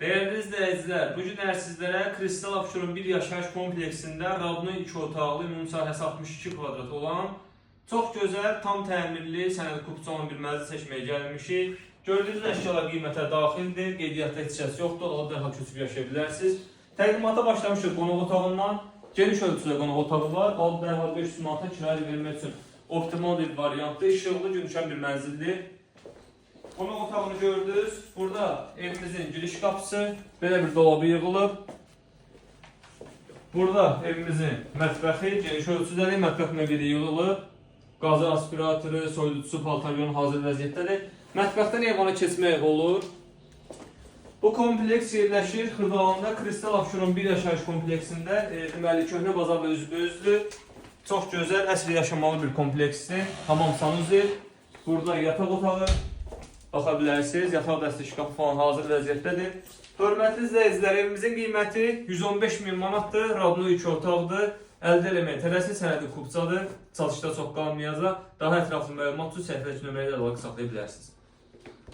Değerli izləyicilər, bugün sizlərə Kristal Abşeron bir yaşayış kompleksində Radno 2 otaqlı, ümumi sahəsi 62 kvadrat olan çox gözəl, tam təmirli, sənədi kupçalan bir mənzil seçməyə gəlmişik. Gördüyünüz əşyalar qiymətə daxildir, qeydiyyatda heç kəs yoxdur, onları dərhal köçüb yaşaya bilərsiniz. Təqdimata başlamışıq qonaq otağından, geniş ölçüdə qonaq otağı var, alı dərhal 500 manata kirayə vermək üçün optimal bir variantdır, işıqlı, günüşən bir mənzildir. Qonaq otağını gördünüz. Burada evimizin giriş qapısı, belə bir dolabı yığılıb. Burada evimizin mətbəxi, geniş ölçüdədir, mətbəx mebeli yığılıb. Qazı aspiratoru, soyuducusu, paltaryon hazır vəziyyətdədir. Mətbəxdən eyvana keçmək olur. Bu kompleks yerləşir Xırdalanda Kristal Abşeron bir yaşayış kompleksində. Deməli, köhnə bazarla üzbözdür. Çox gözəl, əsl yaşamalı bir kompleksdir. Hamam sanuzel. Burada yataq otağı. Baxa bilərsiniz, yataq dəstə şkafı falan hazır vəziyyətdədir. Hörmətli izləyicilər, evimizin qiyməti 115.000 manatdır, Radno 2 otaqdır. Əldə eləməyə tələsin, sənədi kupçadır, satışda çox qalmayacaq. Daha ətraflı məlumat üçün səhifədəki nömrəyə də əlaqə saxlaya bilərsiniz.